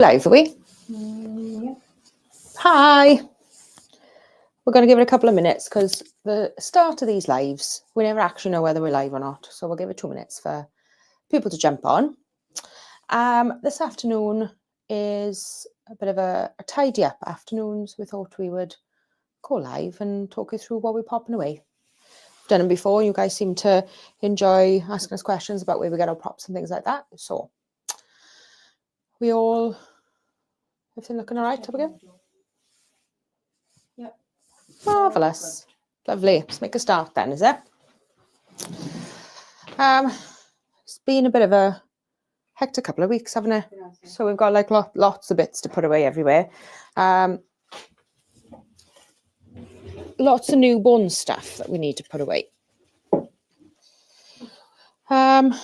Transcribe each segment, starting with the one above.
Live, are we? Yeah. Hi. We're going to give it a couple of minutes because the start of these lives, we never actually know whether we're live or not. So we'll give it 2 minutes for people to jump on. This afternoon is a bit of a tidy up afternoon. So we thought we would go live and talk you through what we're popping away. We've done them before. You guys seem to enjoy asking us questions about where we get our props and things like that. So we all... Everything looking all right, Abigail? Yep. Marvellous. Lovely. Let's make a start then, is it? It's been a bit of a hectic couple of weeks, haven't it? Yeah. So we've got like lots of bits to put away everywhere. Lots of newborn stuff that we need to put away. What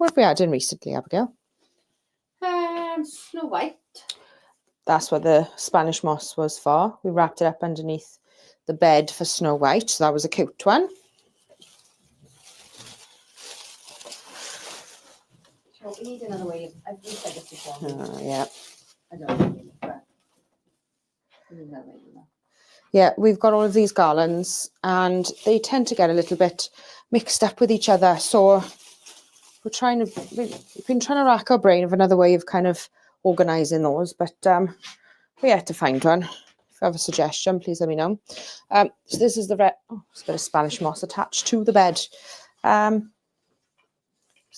have we had in recently, Abigail? Snow White. That's what the Spanish moss was for. We wrapped it up underneath the bed for Snow White. So that was a cute one. So we need another way. I've said this before. Yeah. I don't know, but we need another way. Yeah, we've got all of these garlands and they tend to get a little bit mixed up with each other. So we've been trying to rack our brain of another way of kind of organising those, but we had to find one. If you have a suggestion, please let me know. So this is the there's a bit of Spanish moss attached to the bed. Is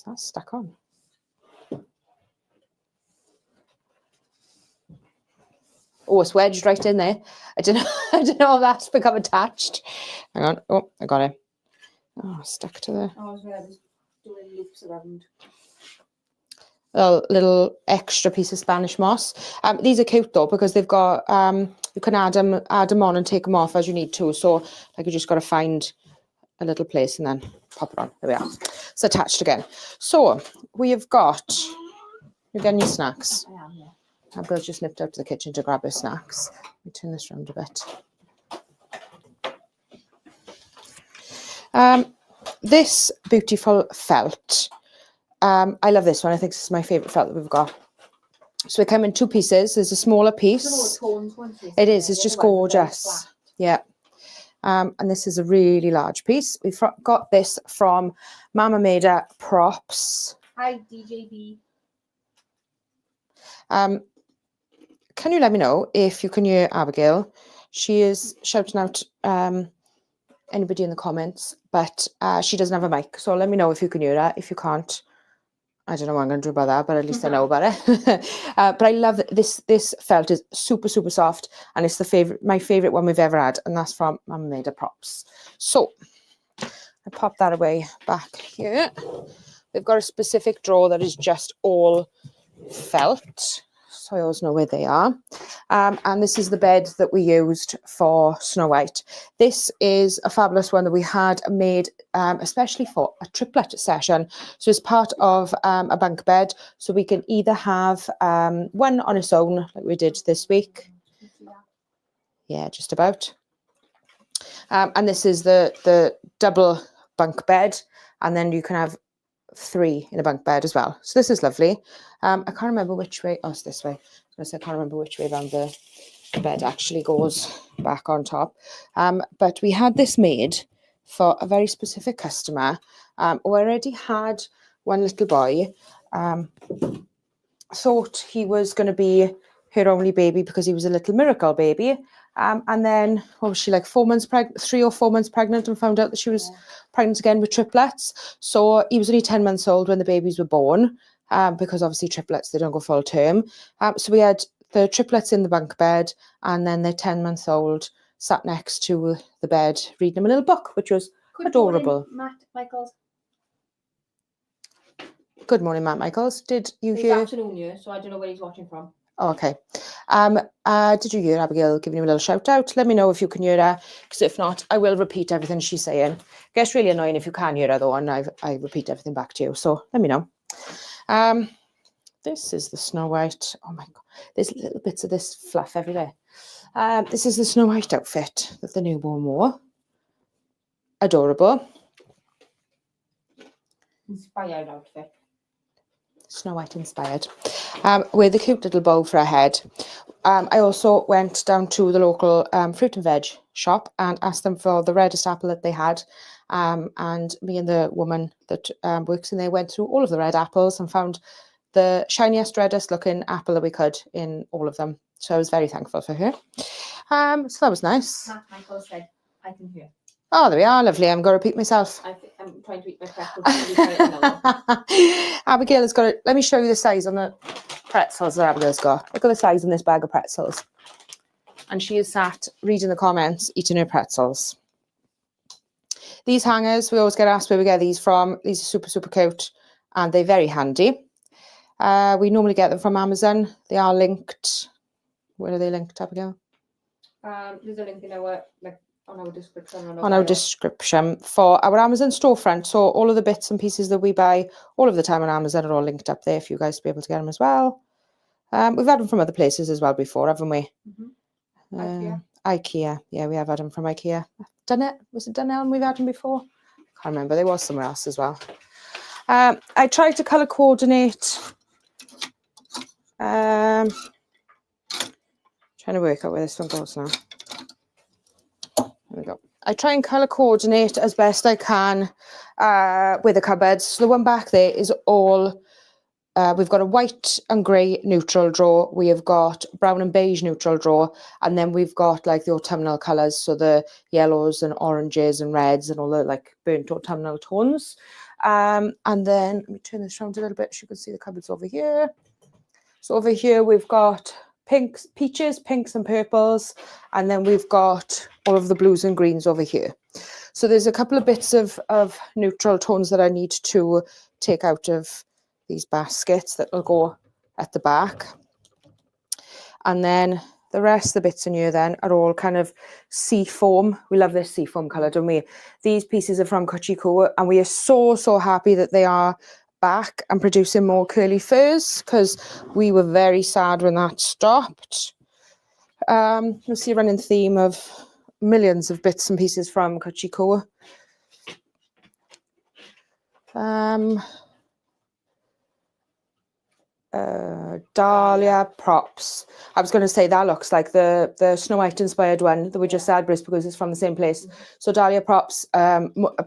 that stuck on? Oh, it's wedged right in there. I don't know if that's become attached. Hang on. Oh, I got it. Oh, stuck to the... I was doing loops around. A little extra piece of Spanish moss. These are cute though because they've got you can add them on and take them off as you need to. So like you just got to find a little place and then pop it on. There we are. It's attached again. So we have got... You're getting your snacks. I am, yeah. Abigail just nipped out to the kitchen to grab her snacks. Let me turn this around a bit. This beautiful felt. I love this one. I think this is my favourite felt that we've got. So they come in 2 pieces. There's a smaller piece. It is. It's just gorgeous. Yeah. And this is a really large piece. We've got this from Mama Maida Props. Hi, DJB. Can you let me know if you can hear Abigail? She is shouting out anybody in the comments, but she doesn't have a mic. So let me know if you can hear her. If you can't, I don't know what I'm going to do about that, but at least I know about it. But I love this. This felt is super, super soft, and it's my favorite one we've ever had, and that's from Mama Maida Props. So I pop that away back here. We've got a specific drawer that is just all felt, so I always know where they are. And this is the bed that we used for Snow White. This is a fabulous one that we had made especially for a triplet session. So it's part of a bunk bed. So we can either have one on its own, like we did this week. Yeah, just about. And this is the double bunk bed. And then you can have 3 in a bunk bed as well. So this is lovely. I can't remember which way. Oh, it's this way. I can't remember which way around the bed actually goes back on top. But we had this made for a very specific customer who already had one little boy. Thought he was going to be her only baby because he was a little miracle baby. And then, what was she, like 4 months pregnant, 3 or 4 months pregnant, and found out that she was pregnant again with triplets. So he was only 10 months old when the babies were born, because obviously triplets, they don't go full term. So we had the triplets in the bunk bed, and then they're 10 months old, sat next to the bed, reading them a little book, which was adorable. Matt Michaels. Good morning, Matt Michaels. Did you It's hear? afternoon here, so I don't know where he's watching from. Oh, okay. Did you hear Abigail giving you a little shout out? Let me know if you can hear her, because if not, I will repeat everything she's saying. It gets really annoying if you can hear her though, and I repeat everything back to you. So let me know. This is the Snow White. Oh my God, there's little bits of this fluff everywhere. This is the Snow White outfit that the newborn wore. Adorable. Inspired outfit. Snow White inspired, with a cute little bow for a head. I also went down to the local fruit and veg shop and asked them for the reddest apple that they had. And me and the woman that works in there went through all of the red apples and found the shiniest, reddest looking apple that we could in all of them. So I was very thankful for her. So that was nice. Matt Michael said, I can hear. Oh, there we are, lovely. I'm going to repeat myself. I'm trying to eat my pretzels. Abigail has got it. Let me show you the size on the pretzels that Abigail's got. Look at the size in this bag of pretzels. And she is sat reading the comments, eating her pretzels. These hangers, we always get asked where we get these from. These are super, super cute and they're very handy. We normally get them from Amazon. They are linked. Where are they linked, Abigail? There's a link in our, on our description. On our description for our Amazon storefront. So all of the bits and pieces that we buy all of the time on Amazon are all linked up there for you guys to be able to get them as well. We've had them from other places as well before, haven't we? IKEA. IKEA. Yeah, we have had them from IKEA. Was it Dunelm we've had them before? Can't remember. There was somewhere else as well. I tried to colour coordinate. Trying to work out where this one goes now. There we go. I try and colour coordinate as best I can with the cupboards. So the one back there is all, we've got a white and grey neutral drawer. We have got brown and beige neutral drawer. And then we've got like the autumnal colours. So the yellows and oranges and reds and all the like burnt autumnal tones. And then, let me turn this around a little bit so you can see the cupboards over here. So over here we've got pinks, peaches, pinks and purples, and then we've got all of the blues and greens over here. So there's a couple of bits of neutral tones that I need to take out of these baskets that will go at the back. And then the rest of the bits in here then are all kind of sea foam. We love this sea foam colour, don't we? These pieces are from Kuchiko, and we are so, so happy that they are back and producing more curly furs because we were very sad when that stopped. You'll see a running theme of millions of bits and pieces from Kuchiko. Dahlia props. I was going to say that looks like the Snow White inspired one that we just had, because it's from the same place. So Dahlia props,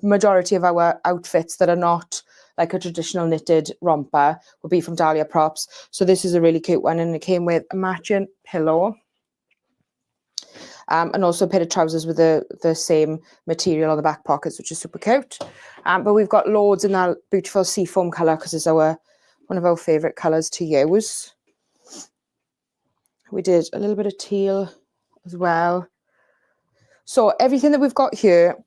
majority of our outfits that are not like a traditional knitted romper would be from Dahlia props. So this is a really cute one, and it came with a matching pillow. And also a pair of trousers with the same material on the back pockets, which is super cute. But we've got loads in that beautiful seafoam colour because it's one of our favourite colours to use. We did a little bit of teal as well. So everything that we've got here,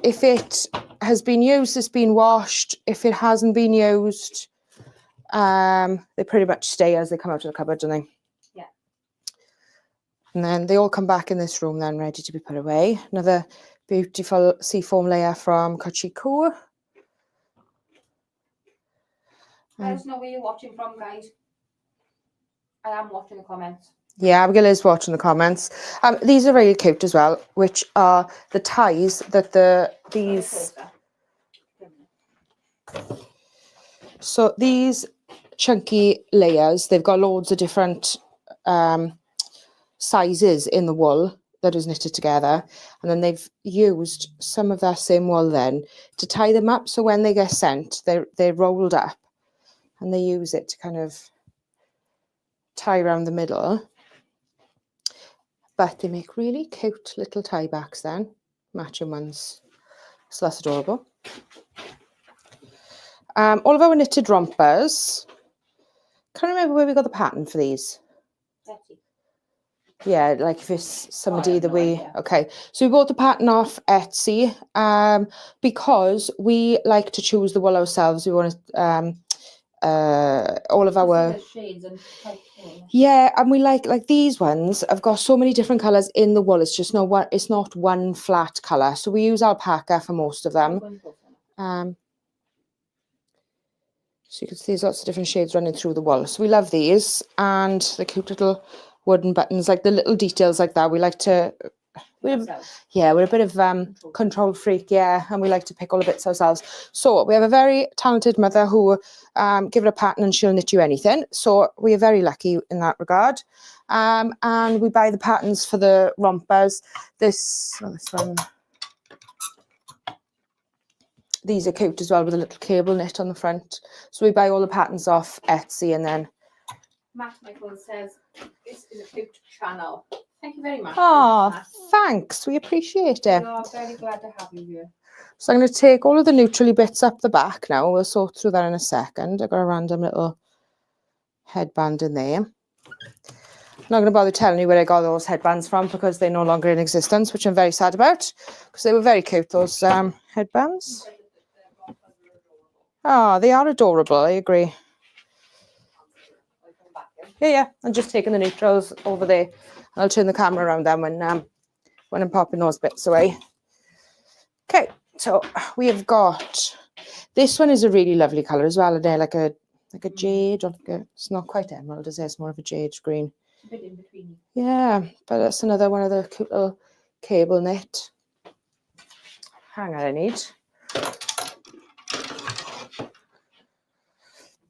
if it has been used, it's been washed. If it hasn't been used, they pretty much stay as they come out of the cupboard, don't they? Yeah. And then they all come back in this room then, ready to be put away. Another beautiful seafoam layer from Kuchiko. Let us know where you're watching from, guys. I am watching the comments. Yeah, Abigail is watching the comments. These are really cute as well, which are the ties that these. So these chunky layers, they've got loads of different sizes in the wool that is knitted together, and then they've used some of that same wool then to tie them up. So when they get sent, they're rolled up, and they use it to kind of tie around the middle. But they make really cute little tie backs then, matching ones. So that's adorable. All of our knitted rompers. Can't remember where we got the pattern for these. Etsy. Yeah, like if it's somebody that no we... idea. Okay, so we bought the pattern off Etsy because we like to choose the wool ourselves. We want to... all of our shades and type. yeah, and we like these ones have got so many different colors in the wool. It's just it's not one flat color, so we use alpaca for most of them. So you can see there's lots of different shades running through the wool, so we love these, and the cute little wooden buttons, like the little details like that, we like to we're a bit of control freak, yeah, and we like to pick all the bits ourselves. So we have a very talented mother who give her a pattern and she'll knit you anything. So we are very lucky in that regard. And we buy the patterns for the rompers. This one. These are cute as well with a little cable knit on the front. So we buy all the patterns off Etsy and then. Matt Michael says, this is a cute channel. Thank you very much. Oh, thanks. We appreciate it. We are very glad to have you here. So I'm going to take all of the neutrally bits up the back now. We'll sort through that in a second. I've got a random little headband in there. I'm not going to bother telling you where I got those headbands from because they're no longer in existence, which I'm very sad about because they were very cute, those headbands. Oh, they are adorable. I agree. Yeah. I'm just taking the neutrals over there. I'll turn the camera around them when I'm popping those bits away. Okay, so we have got, this one is a really lovely colour as well, and they're like a jade, or it's not quite emerald, is it? It's more of a jade green. A bit in between. Yeah, but that's another one of the cute little cable knit. Hanger I need.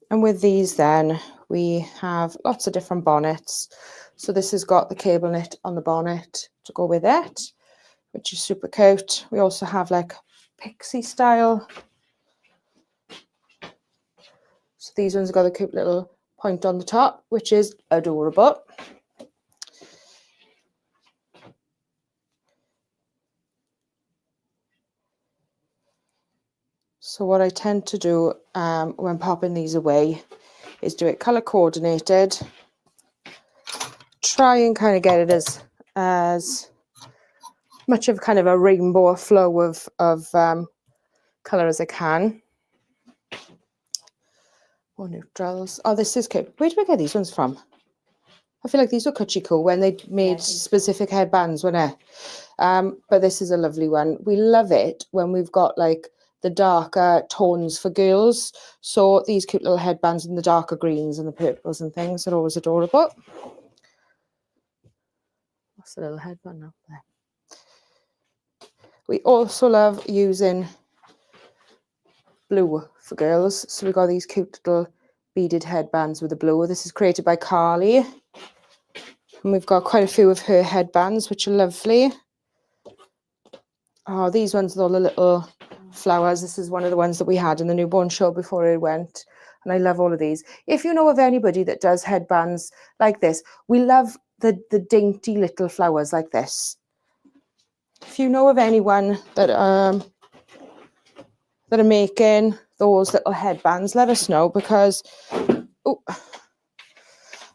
And with these then, we have lots of different bonnets. So this has got the cable knit on the bonnet to go with it, which is super cute. We also have like pixie style. So these ones have got a cute little point on the top, which is adorable. So what I tend to do when popping these away is do it colour coordinated. Try and kind of get it as much of kind of a rainbow flow of colour as I can. More neutrals. Oh, this is cute. Where did we get these ones from? I feel like these were cutchy cool when they made specific headbands, weren't they? But this is a lovely one. We love it when we've got like the darker tones for girls. So these cute little headbands in the darker greens and the purples and things are always adorable. That's a little headband up there. We also love using blue for girls. So we've got these cute little beaded headbands with the blue. This is created by Carly. And we've got quite a few of her headbands, which are lovely. Oh, these ones with all the little flowers. This is one of the ones that we had in the newborn show before it went. And I love all of these. If you know of anybody that does headbands like this, we love the dainty little flowers like this. If you know of anyone that are making those little headbands, let us know, because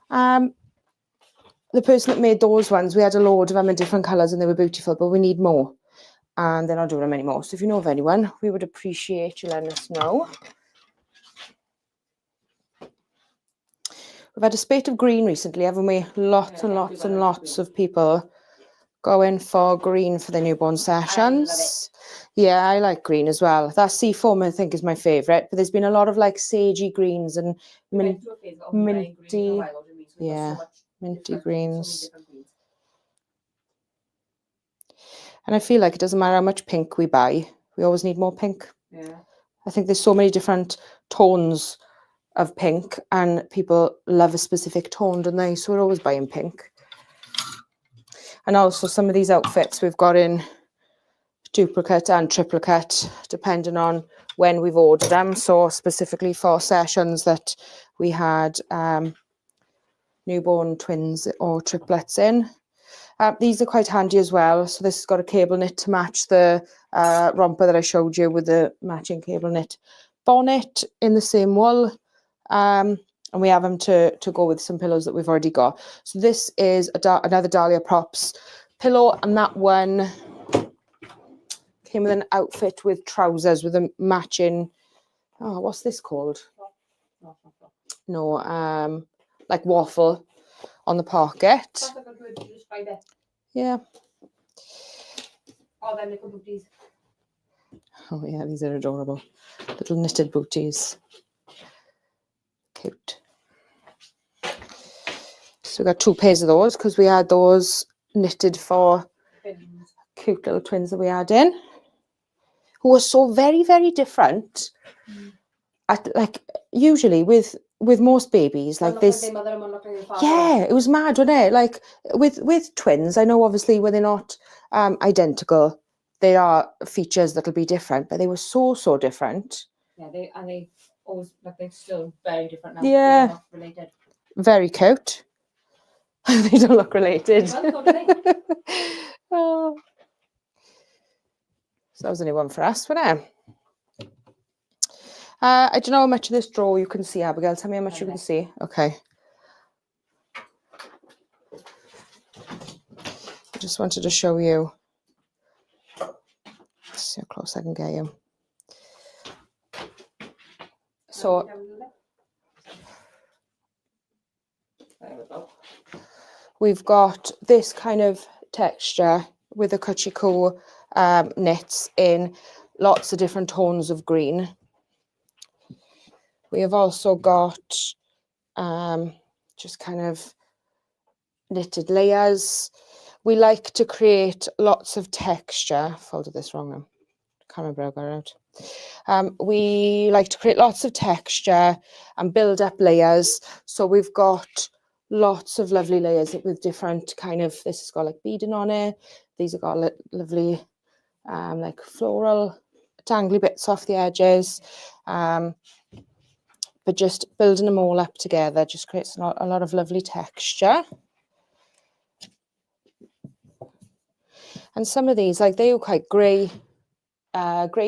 the person that made those ones, we had a load of them in different colours and they were beautiful, but we need more. And they're not doing them anymore. So if you know of anyone, we would appreciate you letting us know. We've had a spate of green recently, haven't we? Lots and lots of people going for green for the newborn sessions. Yeah, I like green as well. That seafoam, I think, is my favourite. But there's been a lot of like sagey greens and minty, yeah, minty greens. And I feel like it doesn't matter how much pink we buy, we always need more pink. Yeah. I think there's so many different tones of pink and people love a specific tone, don't they? So we're always buying pink. And also some of these outfits we've got in duplicate and triplicate, depending on when we've ordered them. So specifically for sessions that we had newborn twins or triplets in. These are quite handy as well. So this has got a cable knit to match the romper that I showed you with the matching cable knit bonnet in the same wool. And we have them to go with some pillows that we've already got. So this is another Dahlia Props pillow, and that one came with an outfit with trousers with a matching, oh, what's this called? No, like waffle on the pocket. Yeah. Oh, them little booties. Oh yeah, these are adorable. Little knitted booties. Cute. So we got 2 pairs of those because we had those knitted for twins. Cute little twins that we had in, who were so very, very different. Like usually with most babies, like this. Their mother and one looked like their father. Yeah, it was mad, wasn't it? Like with twins, I know obviously when they're not identical, there are features that'll be different, but they were so different. Yeah, they always like they're still very different now. Yeah. They're not related. Very cute. They don't look related. Well, so do they. Oh. So that was only one for us, wasn't it? I don't know how much of this drawer you can see, Abigail. Tell me how much you can see. Okay. I just wanted to show you. Let's see how close I can get you. So there we go. We've got this kind of texture with the Kuchiko knits in lots of different tones of green. We have also got just kind of knitted layers. We like to create lots of texture. I folded this wrong now. Can't remember how I got it out. We like to create lots of texture and build up layers. So we've got lots of lovely layers with different kind of, this has got like beading on it. These have got lovely like floral tangly bits off the edges. But just building them all up together just creates a lot of lovely texture. And some of these, like they are quite grey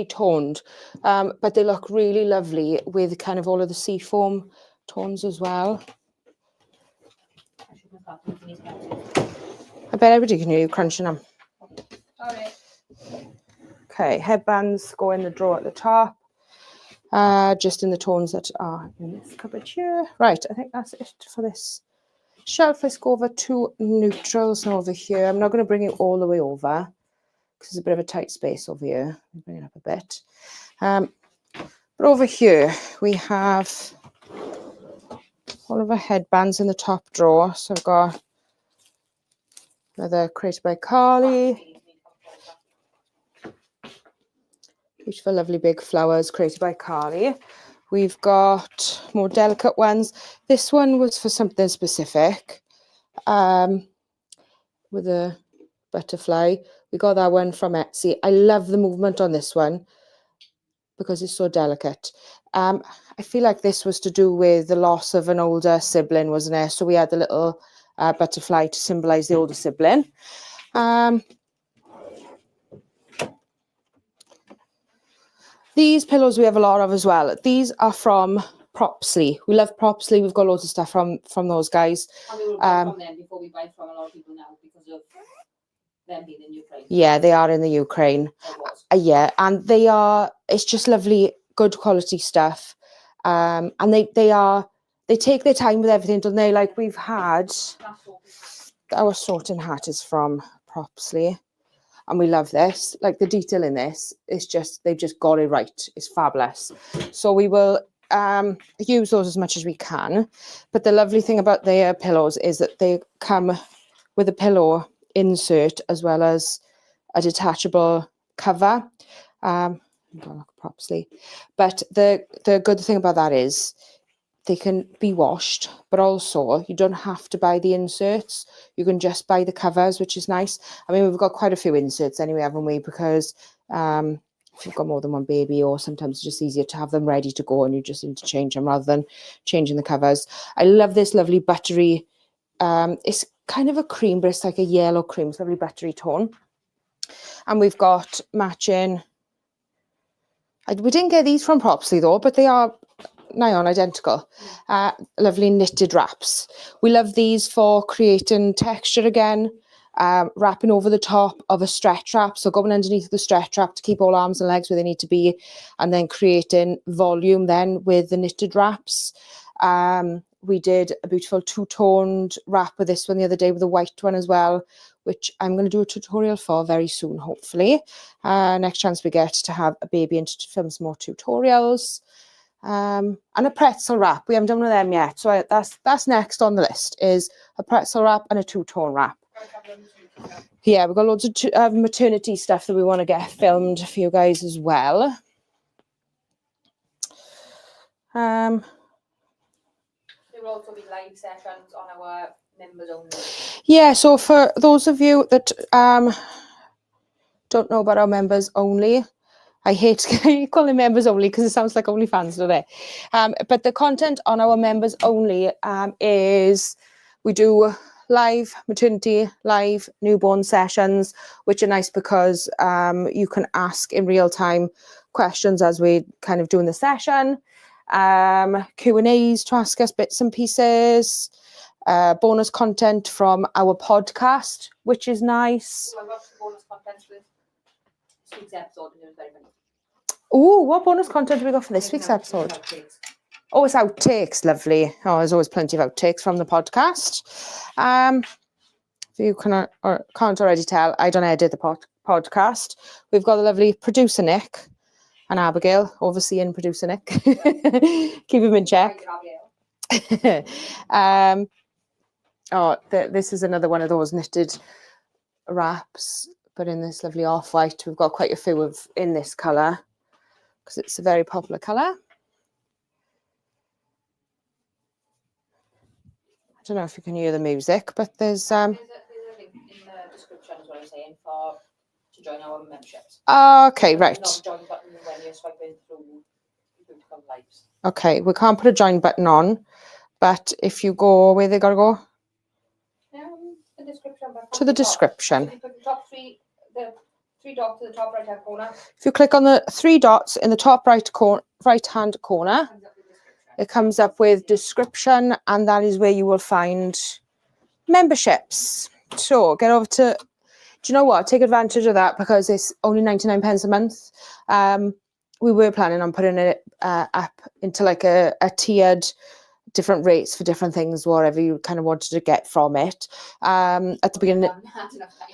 toned, but they look really lovely with kind of all of the seafoam tones as well. I bet everybody can hear you crunching them. Sorry. Okay, headbands go in the drawer at the top, just in the tones that are in this cupboard here. Right, I think that's it for this shelf. Let's go over to neutrals now over here. I'm not going to bring it all the way over because there's a bit of a tight space over here. I'll bring it up a bit. But over here we have all of our headbands in the top drawer. So I've got another created by Carly. Beautiful, lovely big flowers created by Carly. We've got more delicate ones. This one was for something specific, with a butterfly. We got that one from Etsy. I love the movement on this one because it's so delicate. I feel like this was to do with the loss of an older sibling, wasn't it? So we had the little butterfly to symbolize the older sibling. These pillows we have a lot of as well. These are from Propsley. We love Propsley. We've got loads of stuff from those guys. And we will buy from them before we buy from a lot of people now because of them being in Ukraine. Yeah, they are in the Ukraine. Yeah, and they are, it's just lovely, good quality stuff. And they take their time with everything, don't they? Like we've had, our sorting hat is from Propsley. And we love this. Like the detail in this is just, they've just got it right. It's fabulous. So we will use those as much as we can. But the lovely thing about their pillows is that they come with a pillow insert as well as a detachable cover. Propsley. But the good thing about that is they can be washed, but also you don't have to buy the inserts. You can just buy the covers, which is nice. I mean, we've got quite a few inserts anyway, haven't we? Because if you've got more than one baby, or sometimes it's just easier to have them ready to go and you just interchange them rather than changing the covers. I love this lovely buttery, it's kind of a cream, but it's like a yellow cream. It's a lovely buttery tone. And we've got matching, we didn't get these from Propsley though, but they are nigh on identical. Lovely knitted wraps. We love these for creating texture again, wrapping over the top of a stretch wrap, so going underneath the stretch wrap to keep all arms and legs where they need to be, and then creating volume then with the knitted wraps. We did a beautiful two-toned wrap with this one the other day with a white one as well, which I'm going to do a tutorial for very soon, hopefully. Next chance we get to have a baby and to film some more tutorials. And a pretzel wrap. We haven't done one of them yet. So that's next on the list, is a pretzel wrap and a two-tone wrap. Yeah, we've got loads of maternity stuff that we want to get filmed for you guys as well. There will also be live sessions on our members only. Yeah, so for those of you that don't know about our members only, I hate calling members only because it sounds like OnlyFans today. But the content on our members only is we do live maternity, live newborn sessions, which are nice because you can ask in real time questions as we kind of doing the session. Q&As to ask us bits and pieces. Bonus content from our podcast, which is nice. So I watched the bonus content with this week's episode and it was very funny. Oh, what bonus content have we got for this week's episode? Oh, it's outtakes, lovely. Oh, there's always plenty of outtakes from the podcast. If you can't already tell, I don't edit the podcast. We've got the lovely producer Nick and Abigail, overseeing producer Nick. Keep him in check. This is another one of those knitted wraps, but in this lovely off-white. We've got quite a few in this colour because it's a very popular colour. I don't know if you can hear the music, but there's a link in the description is what I'm saying to join our memberships. Okay, right. Not a join button when you're swiping through lives. Okay, we can't put a join button on, but if you go where they gotta go? The description. To the description. So you put the three dots in the top right hand corner. If you click on the 3 dots in the top right hand corner, it comes up with description, and that is where you will find memberships. So get over to, do you know what? Take advantage of that because it's only 99 pence a month. We were planning on putting it up into like a tiered different rates for different things, whatever you kind of wanted to get from it at the beginning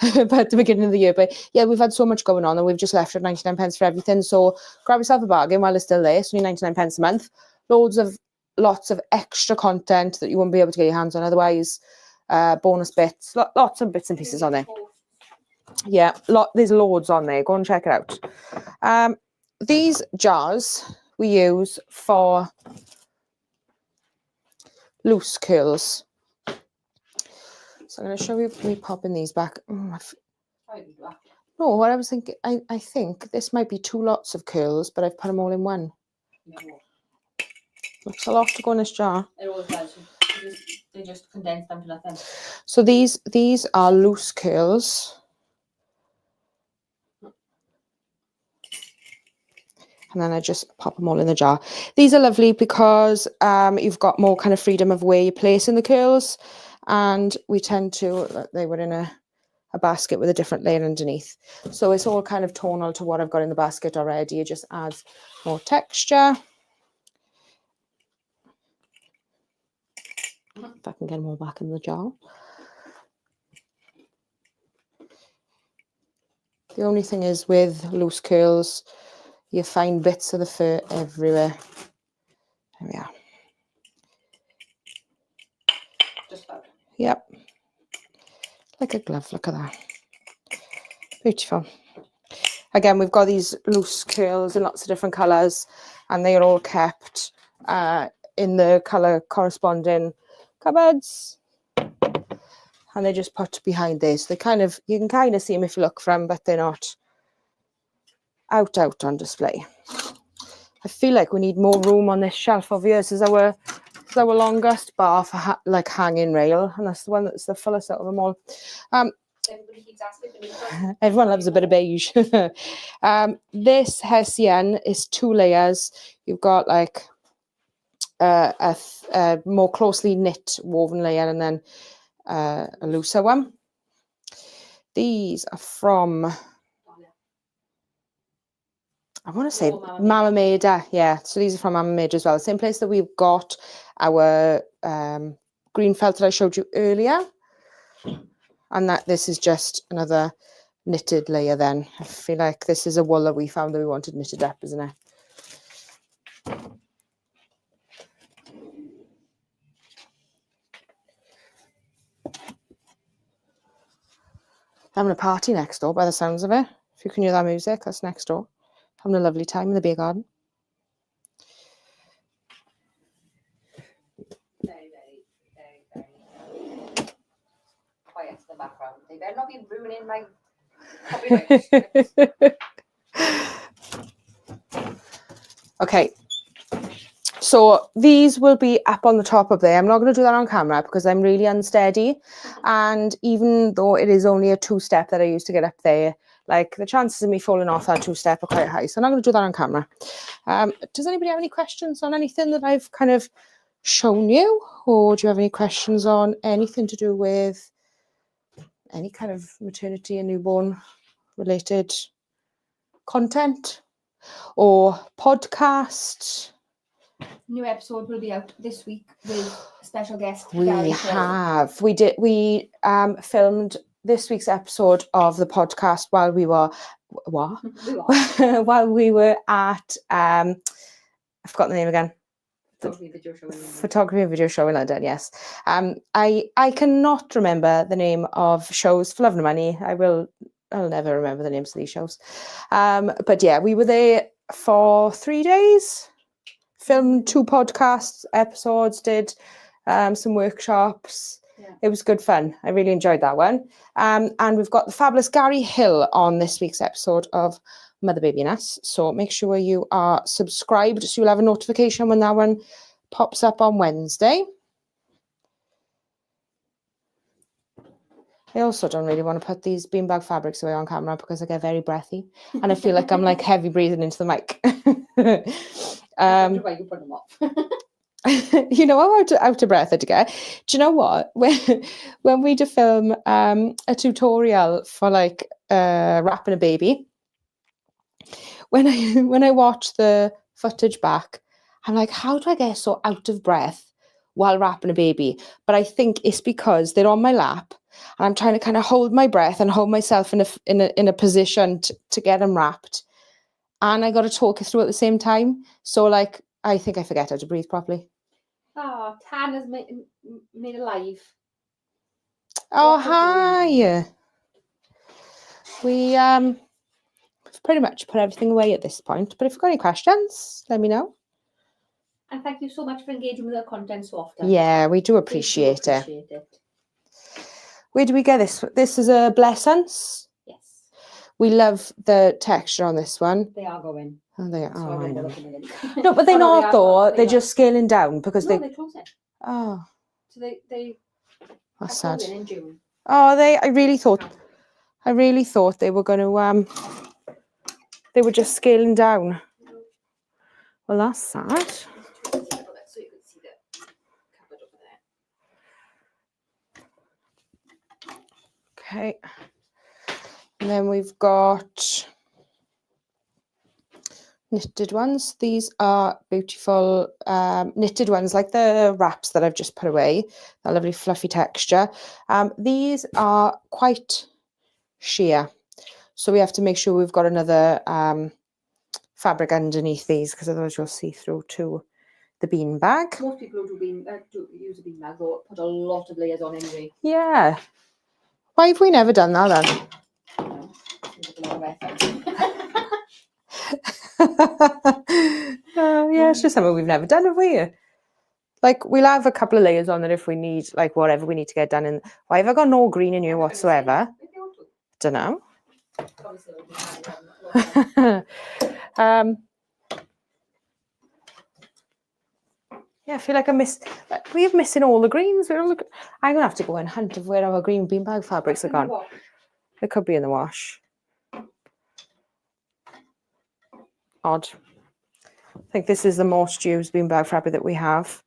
at the beginning of the year. But yeah, we've had so much going on and we've just left it 99 pence for everything. So grab yourself a bargain while it's still there. It's only 99 pence a month. Lots of extra content that you won't be able to get your hands on otherwise. Bonus bits, lots of bits and pieces on there. Yeah, there's loads on there. Go and check it out. These jars we use for loose curls. So I'm going to show you me popping these back. No, what I was thinking, I think this might be 2 lots of curls, but I've put them all in one. Looks a lot to go in this jar. It always does. They just condense them to nothing. So these are loose curls. And then I just pop them all in the jar. These are lovely because you've got more kind of freedom of where you place in the curls. And we tend to, they were in a basket with a different layer underneath. So it's all kind of tonal to what I've got in the basket already. It just adds more texture. If I can get them all back in the jar. The only thing is with loose curls, you find bits of the fur everywhere. There we are. Just about. Yep. Like a glove, look at that. Beautiful. Again, we've got these loose curls in lots of different colours and they are all kept in the colour corresponding cupboards. And they're just put behind this. They kind of, you can kind of see them if you look for them, but they're not out on display. I feel like we need more room on this shelf of yours. This is our longest bar for like hanging rail, and that's the one that's the fullest out of them all. Everybody keeps asking. Everyone loves a bit of beige. This Hessian is 2 layers. You've got like a more closely knit woven layer and then a looser one. These are from, I want to say Mama Maida. Yeah, so these are from Mama Maida as well. The same place that we've got our green felt that I showed you earlier. And this is just another knitted layer then. I feel like this is a wool that we found that we wanted knitted up, isn't it? Having a party next door by the sounds of it. If you can hear that music, that's next door. Having a lovely time in the beer garden. Very, quiet in the background. They better not be ruining my copyright. Okay. So these will be up on the top of there. I'm not going to do that on camera because I'm really unsteady. And even though it is only a 2-step that I use to get up there, like the chances of me falling off that 2-step are quite high. So I'm not going to do that on camera. Does anybody have any questions on anything that I've kind of shown you? Or do you have any questions on anything to do with any kind of maternity and newborn related content or podcast? New episode will be out this week with a special guest. We filmed this week's episode of the podcast while we were while we were at I've forgotten the name again. Photography and video show in London. Yes. I cannot remember the name of shows for love and money. I'll never remember the names of these shows. But yeah, we were there for 3 days. Filmed 2 podcast episodes, did some workshops. Yeah. It was good fun. I really enjoyed that one. And we've got the fabulous Gary Hill on this week's episode of Mother, Baby and Us. So make sure you are subscribed so you'll have a notification when that one pops up on Wednesday. I also don't really want to put these beanbag fabrics away on camera because I get very breathy and I feel like I'm like heavy breathing into the mic. Why you put them off? You know, I'm out of breath to get. Do you know what? When we do film a tutorial for like wrapping a baby, when I watch the footage back, I'm like, how do I get so out of breath while wrapping a baby? But I think it's because they're on my lap and I'm trying to kind of hold my breath and hold myself in a position to get them wrapped. And I got to talk it through at the same time. So like, I think I forget how to breathe properly. Oh, Tan has made a live. Oh, hi. We pretty much put everything away at this point. But if you've got any questions, let me know. And thank you so much for engaging with our content so often. Yeah, we do appreciate it. Where do we get this? This is a Blessance. Yes. We love the texture on this one. They are going. Oh, they are. Oh, I know. No, but they're not though. They're just scaling down because they close it. Oh. So they that's sad. In June. Oh, I really thought they were going to they were just scaling down. Well, that's sad. So you can see the cupboard over there. Okay. And then we've got knitted ones. These are beautiful knitted ones, like the wraps that I've just put away. That lovely fluffy texture. These are quite sheer, so we have to make sure we've got another fabric underneath these because otherwise you'll see through to the bean bag. Most people who do use a bean bag or put a lot of layers on anyway. Yeah. Why have we never done that then? Yeah, it's just something we've never done, have we? Like, we'll have a couple of layers on it if we need, like, whatever we need to get done. And why have I got no green in here whatsoever? Don't know. Yeah, I feel like we're missing all the greens. I'm gonna have to go and hunt of where our green beanbag fabrics are gone. It could be in the wash. Odd. I think this is the most used beanbag fabric that we have.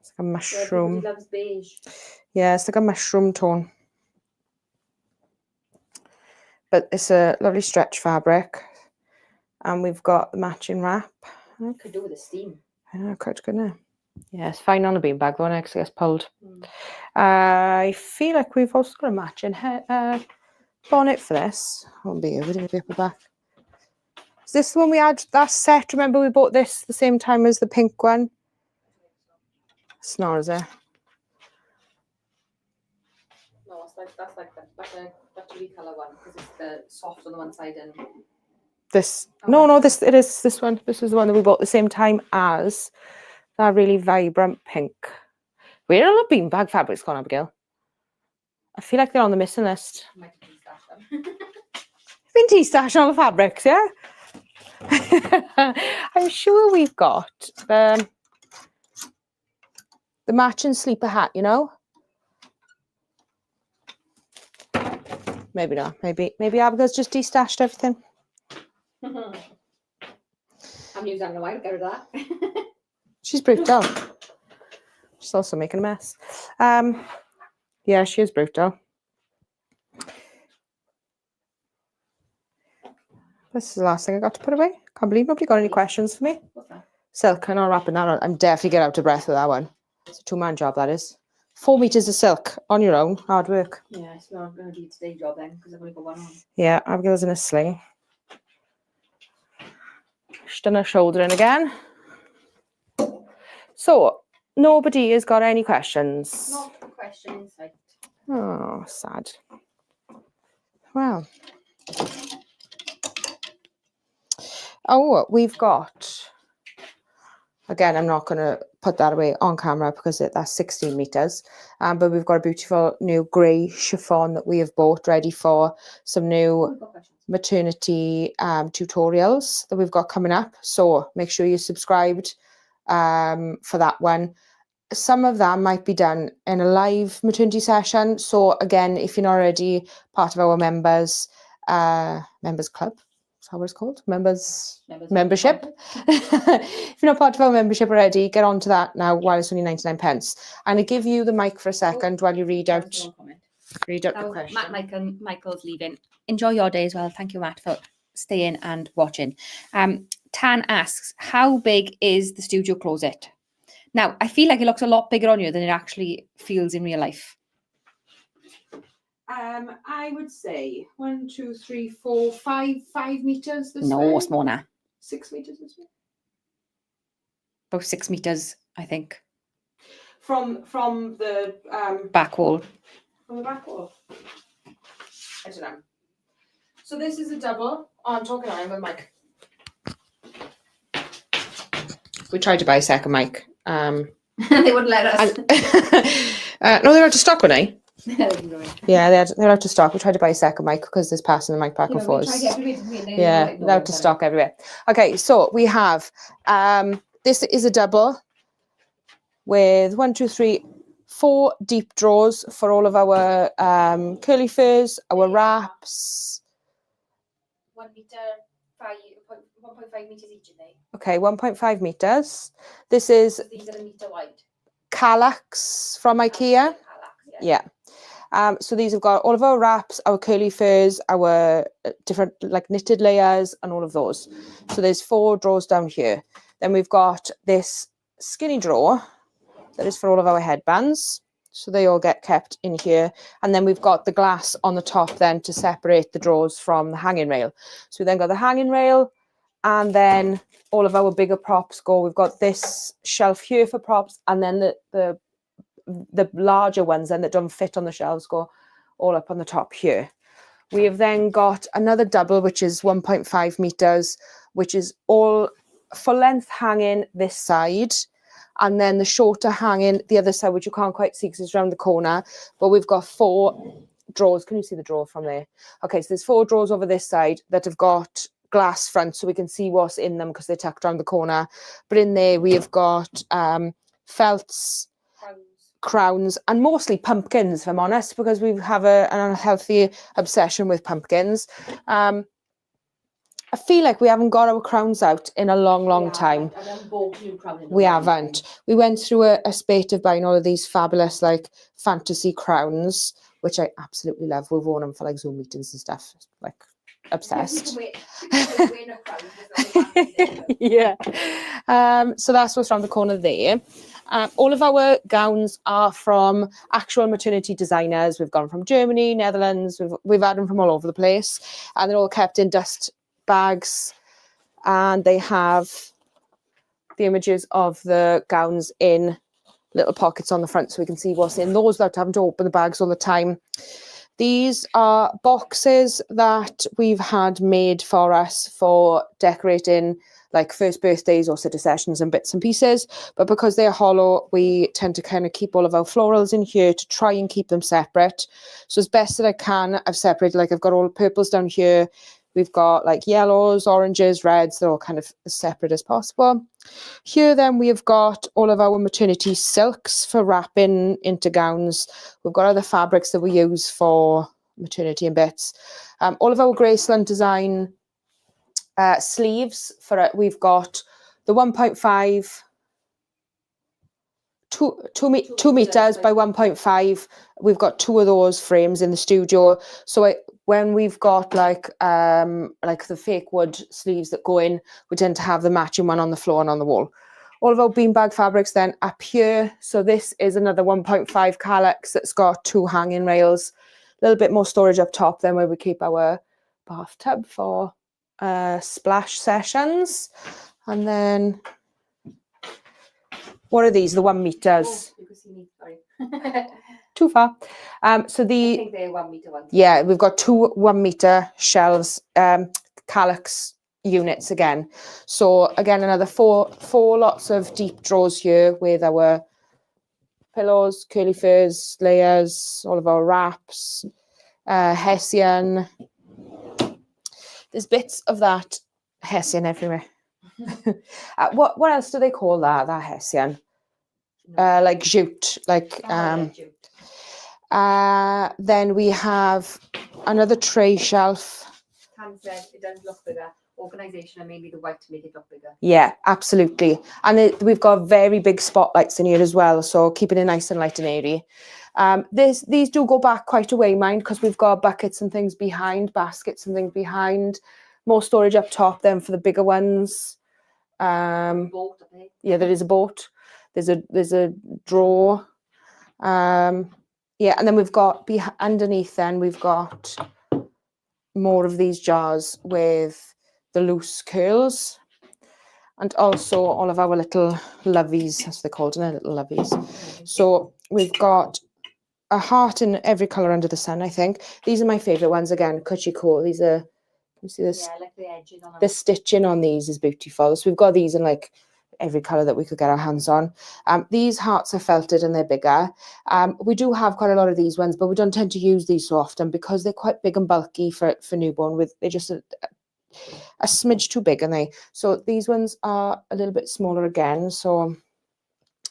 It's like a mushroom. Yeah, loves beige. Yeah, it's like a mushroom tone. But it's a lovely stretch fabric. And we've got the matching wrap. Could do with a steam. I know, quite good now. Yeah, it's fine on a beanbag though, next gets pulled. I feel like we've also got a matching bonnet for this. Won't be over the paper back. Is this the one we had that set? Remember we bought this the same time as the pink one? It's not, is it? No, it's like that's like the chili colour one because it's the soft on the one side and This, Oh, no, okay. it is this one. This is the one that we bought at the same time as that really vibrant pink. Where are all the beanbag fabrics gone, Abigail? I feel like they're on the missing list. might have been stashed them. Been de-stashing all the fabrics, yeah? I'm sure we've got the matching sleeper hat, you know? Maybe not. Maybe Abigail's just de-stashed everything. I'm using that in a while. Get rid of that. She's brutal. She's also making a mess. Yeah, she is brutal. This is the last thing I got to put away. Can't believe nobody got any questions for me. What's that? Silk, I'm not wrapping that on. I'm definitely getting out of breath with that one. It's a 2-man job, that is. 4 meters of silk on your own, hard work. Yeah, it's not going to be today's job then because I've only got one on. Yeah, Abigail's in a sling. She's done her shouldering again. So, nobody has got any questions. Not a question in sight. Oh, sad. Well. Oh, we've got, again, I'm not going to put that away on camera because that's 16 meters. But we've got a beautiful new grey chiffon that we have bought ready for some new maternity tutorials that we've got coming up. So make sure you're subscribed for that one. Some of that might be done in a live maternity session. So again, if you're not already part of our members club, is that what it's called? Membership. If you're not part of our membership already, get onto that now while it's only 99 pence. I'm going to give you the mic for a second while you read out the question. Michael's leaving. Enjoy your day as well. Thank you, Matt, for staying and watching. Tan asks, how big is the studio closet? Now, I feel like it looks a lot bigger on you than it actually feels in real life. I would say 1, 2, 3, 4, 5 meters this way. No, it's more now. 6 meters this way. About 6 meters, I think. From the back wall. From the back wall. I don't know. So this is a double. Oh, I'm talking on with Mike. We tried to buy a second mic. They wouldn't let us. No, they were out of stock, weren't they? Yeah, they're out of stock. We tried to buy a second mic because there's passing the mic back and forth. Yeah, they're out of stock everywhere. Okay, so we have this is a double with 1, 2, 3, 4 deep drawers for all of our curly furs, our wraps. 1 meter, 1.5 meters each, in they? Okay, 1.5 meters. This is these are a meter wide. Kallax from IKEA. Yeah. So these have got all of our wraps, our curly furs, our different like knitted layers and all of those. So there's 4 drawers down here. Then we've got this skinny drawer that is for all of our headbands. So they all get kept in here. And then we've got the glass on the top then to separate the drawers from the hanging rail. So we then got the hanging rail and then all of our bigger props go. We've got this shelf here for props and then the larger ones then that don't fit on the shelves go all up on the top here. We have then got another double, which is 1.5 meters, which is all full length hanging this side. And then the shorter hanging the other side, which you can't quite see because it's around the corner. But we've got 4 drawers. Can you see the drawer from there? Okay, so there's 4 drawers over this side that have got glass fronts so we can see what's in them because they're tucked around the corner. But in there we have got felts, crowns, and mostly pumpkins, if I'm honest, because we have an unhealthy obsession with pumpkins. I feel like we haven't got our crowns out in a long time. We haven't. We went through a spate of buying all of these fabulous like fantasy crowns, which I absolutely love. We've worn them for like Zoom meetings and stuff, like obsessed. Yeah. So that's what's around the corner there. All of our gowns are from actual maternity designers. We've gone from Germany, Netherlands. We've had them from all over the place, and they're all kept in dust bags, and they have the images of the gowns in little pockets on the front so we can see what's in those without having to open the bags all the time. These are boxes that we've had made for us for decorating like first birthdays or sitter sessions and bits and pieces. But because they're hollow, we tend to kind of keep all of our florals in here to try and keep them separate. So as best that I can, I've separated, like I've got all the purples down here. We've got like yellows, oranges, reds, they're all kind of as separate as possible. Here then we have got all of our maternity silks for wrapping into gowns. We've got other fabrics that we use for maternity and bits. All of our Graceland design sleeves for it. We've got the 1.5, 2 meters by 1.5. We've got 2 of those frames in the studio. So when we've got like the fake wood sleeves that go in, we tend to have the matching one on the floor and on the wall. All of our beanbag fabrics then up here. So this is another 1.5 calyx that's got 2 hanging rails. A little bit more storage up top then where we keep our bathtub for splash sessions. And then what are these? The 1 meters. Oh, you can see me, sorry. Too far. So I think they're 1 meter ones. yeah, we've got 2 1 meter shelves, calyx units again. So again, another four lots of deep drawers here with our pillows, curly furs, layers, all of our wraps, hessian. There's bits of that hessian everywhere. What else do they call that hessian? Like jute, like Jute. then we have another tray shelf. Tan said it does look bigger. Organisation and maybe the white to make it look bigger. Yeah, absolutely. And we've got very big spotlights in here as well, so keeping it nice and light and airy. These do go back quite a way, mind, because we've got buckets and things behind, baskets and things behind. More storage up top then for the bigger ones. Boat, I think. Yeah, there is a boat. There's a drawer. Yeah, and then we've got underneath then we've got more of these jars with the loose curls, and also all of our little loveys, as they're called, little loveys. So we've got a heart in every colour under the sun, I think. These are my favourite ones again, Kuchiko. These are, you see this? Yeah, I like the edging on them. The stitching on these is beautiful. So we've got these in like every colour that we could get our hands on. These hearts are felted and they're bigger. We do have quite a lot of these ones, but we don't tend to use these so often because they're quite big and bulky for newborn. They're just a smidge too big, aren't they? So these ones are a little bit smaller again. So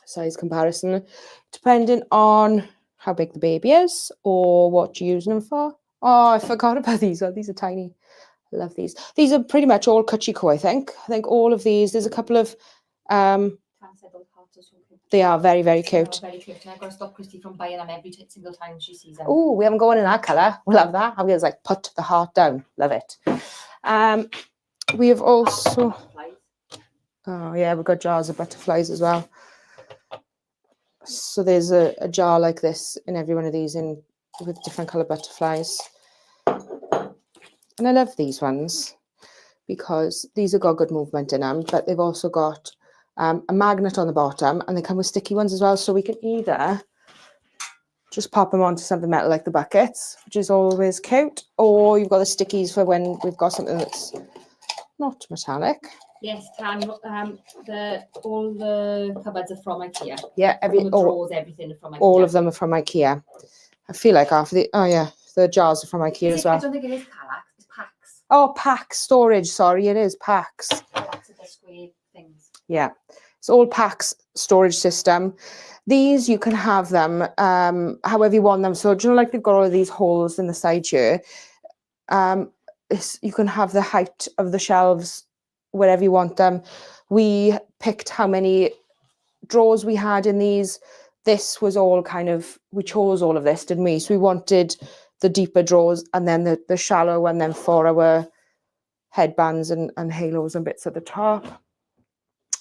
size comparison, depending on how big the baby is or what you're using them for. Oh, I forgot about these. Oh, these are tiny. I love these. These are pretty much all Kuchiko, I think. I think all of these. There's a couple of they are very, very cute. Very cute. And I've got to stop Christy from buying them every single time she sees them. Oh, we haven't got one in that colour. We'll have that. How is like put the heart down. Love it. We have also oh yeah, we've got jars of butterflies as well. So there's a jar like this in every one of these with different colour butterflies. And I love these ones because these have got good movement in them, but they've also got a magnet on the bottom, and they come with sticky ones as well, so we can either just pop them onto something metal like the buckets, which is always cute, or you've got the stickies for when we've got something that's not metallic. Yes, Tan, all the cupboards are from IKEA. Yeah, everything are from IKEA. All of them are from IKEA. I feel like half of the jars are from IKEA as well. I don't think it is Kallax, it's packs. Oh, packs storage, sorry, it is packs. Packs are the square things. Yeah, it's all packs storage system. These, you can have them however you want them. So, do you know, like they've got all of these holes in the side here? You can have the height of the shelves wherever you want them. We picked how many drawers we had in these. This was all we chose all of this, didn't we? So we wanted the deeper drawers and then the shallow one then for our headbands and halos and bits at the top.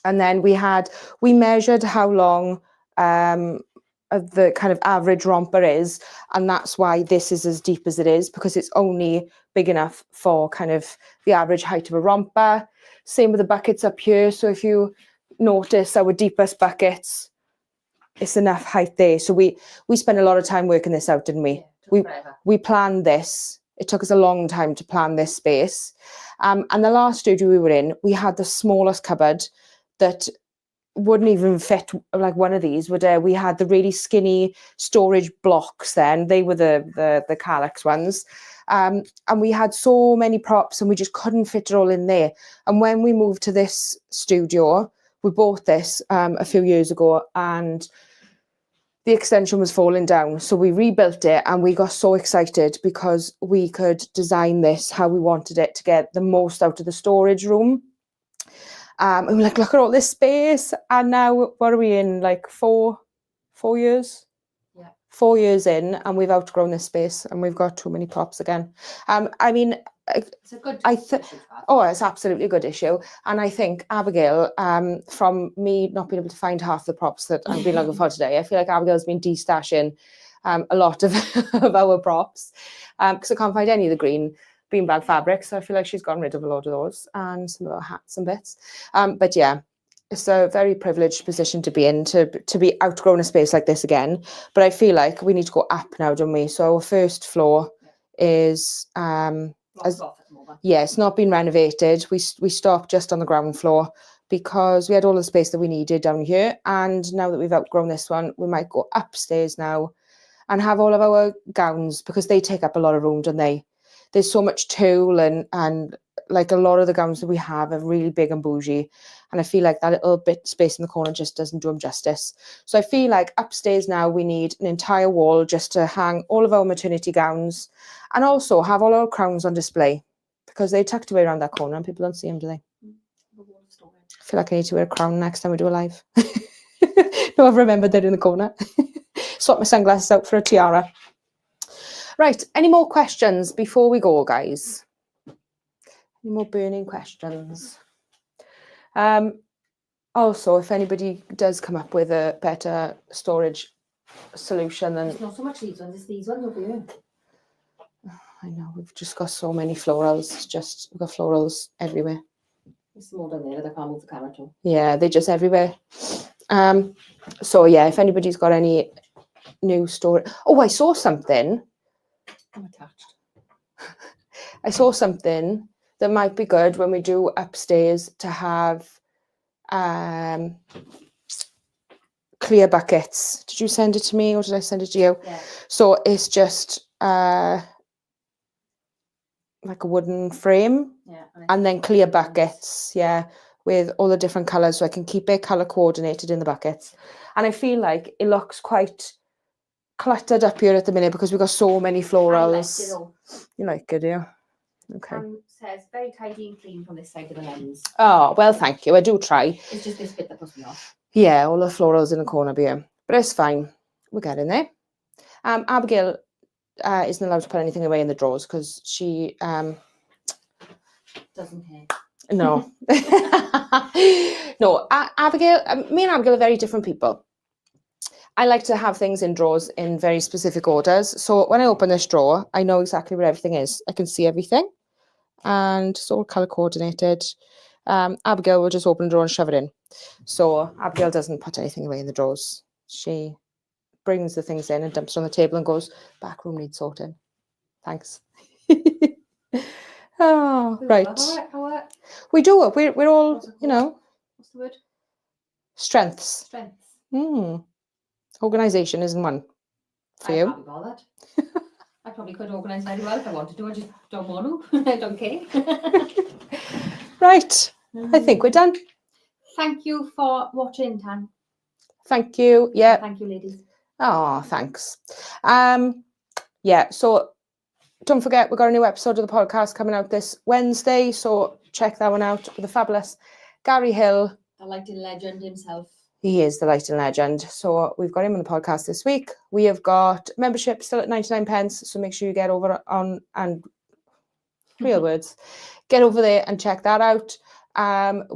And then we measured how long the kind of average romper is, and that's why this is as deep as it is, because it's only big enough for kind of the average height of a romper. Same with the buckets up here. So if you notice our deepest buckets it's enough height there. So we spent a lot of time working this out, didn't we? We planned this. It took us a long time to plan this space. And the last studio we were in, we had the smallest cupboard that wouldn't even fit like one of these. We had the really skinny storage blocks then. They were the Calyx ones. And we had so many props and we just couldn't fit it all in there. And when we moved to this studio, we bought this a few years ago, and the extension was falling down. So we rebuilt it and we got so excited because we could design this how we wanted it to get the most out of the storage room. And we're like, look at all this space. And now what are we in, like 4 years? Yeah. 4 years in, and we've outgrown this space and we've got too many props again. I mean, it's a good it's absolutely a good issue. And I think Abigail, from me not being able to find half the props that I've been looking for today, I feel like Abigail's been destashing a lot of, of our props because I can't find any of the green beanbag fabrics. So I feel like she's gotten rid of a lot of those and some of our hats and bits. But yeah, it's a very privileged position to be in, to be outgrown a space like this again. But I feel like we need to go up now, don't we? So our first floor is it's not been renovated. We stopped just on the ground floor because we had all the space that we needed down here. And now that we've outgrown this one, we might go upstairs now and have all of our gowns, because they take up a lot of room, don't they? There's so much tulle and like a lot of the gowns that we have are really big and bougie. And I feel like that little bit space in the corner just doesn't do them justice. So I feel like upstairs now we need an entire wall just to hang all of our maternity gowns and also have all our crowns on display, because they're tucked away around that corner and people don't see them, do they? I feel like I need to wear a crown next time we do a live. No, I've remembered they're in the corner. Swap my sunglasses out for a tiara. Right, any more questions before we go, guys? Any more burning questions? Also, if anybody does come up with a better storage solution, then... It's not so much these ones, it's these ones over here. I know, we've just got so many florals. We've got florals everywhere. There's more down there that I can't move the camera to. Yeah, they're just everywhere. So yeah, if anybody's got any new storage... Oh, I saw something. I'm attached. I saw something that might be good when we do upstairs to have clear buckets. Did you send it to me or did I send it to you? Yeah. So it's just like a wooden frame, and then clear buckets, with all the different colours, so I can keep it colour coordinated in the buckets. And I feel like it looks quite cluttered up here at the minute because we've got so many florals. I like it all. You like it, do you? Okay. Says very tidy and clean from this side of the lens. Oh, well, thank you. I do try. It's just this bit that puts me off. Yeah, all the florals in the corner here, but it's fine. We're getting there. Abigail isn't allowed to put anything away in the drawers because she doesn't care. No. No, Abigail, me and Abigail are very different people. I like to have things in drawers in very specific orders. So when I open this drawer, I know exactly where everything is. I can see everything and it's all colour coordinated. Abigail will just open the drawer and shove it in. So Abigail doesn't put anything away in the drawers. She brings the things in and dumps it on the table and goes, back room needs sorting. Thanks. Oh, right. We do it. We're all, you know. What's the word? Strengths. Organisation isn't one for you. I can't be bothered. I probably could organise very well if I wanted to. I just don't want to. I don't care. Right. I think we're done. Thank you for watching, Tan. Thank you. Yeah. Thank you, ladies. Oh, thanks. Yeah, so don't forget, we've got a new episode of the podcast coming out this Wednesday, so check that one out with the fabulous Gary Hill. The lighting legend himself. He is the lighting legend. So we've got him on the podcast this week. We have got membership still at 99 pence, so make sure you get over on, and real words, get over there and check that out.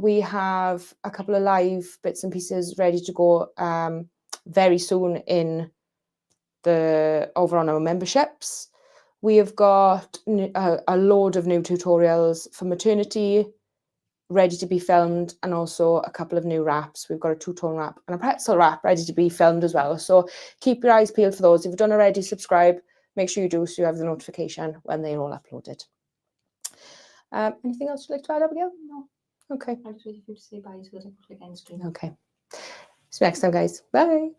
We have a couple of live bits and pieces ready to go very soon over on our memberships. We have got a load of new tutorials for maternity, ready to be filmed, and also a couple of new wraps. We've got a 2-tone wrap and a pretzel wrap ready to be filmed as well. So keep your eyes peeled for those. If you've done already, subscribe. Make sure you do so you have the notification when they're all uploaded. Anything else you'd like to add, Abigail? No. Okay. I'm just waiting for you to say bye so that I put it again screen. Okay. See you next time, guys. Bye.